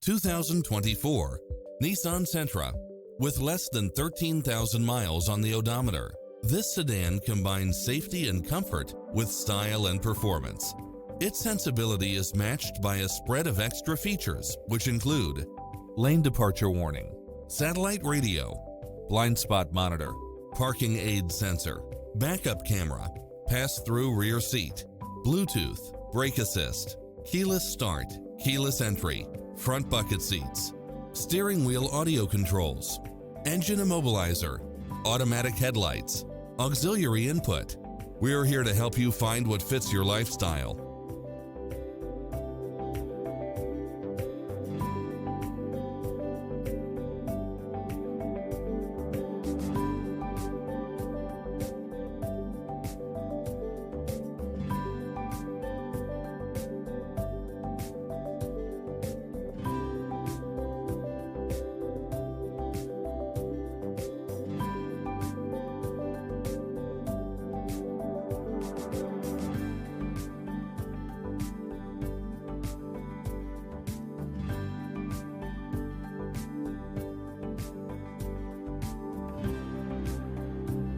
2024 Nissan Sentra. With less than 13,000 miles on the odometer, this sedan combines safety and comfort with style and performance. Its sensibility is matched by a spread of extra features, which include lane departure warning, satellite radio, blind spot monitor, parking aid sensor, backup camera, pass-through rear seat, Bluetooth, brake assist, keyless start, keyless entry, front bucket seats, steering wheel audio controls, engine immobilizer, automatic headlights, auxiliary input. We're here to help you find what fits your lifestyle.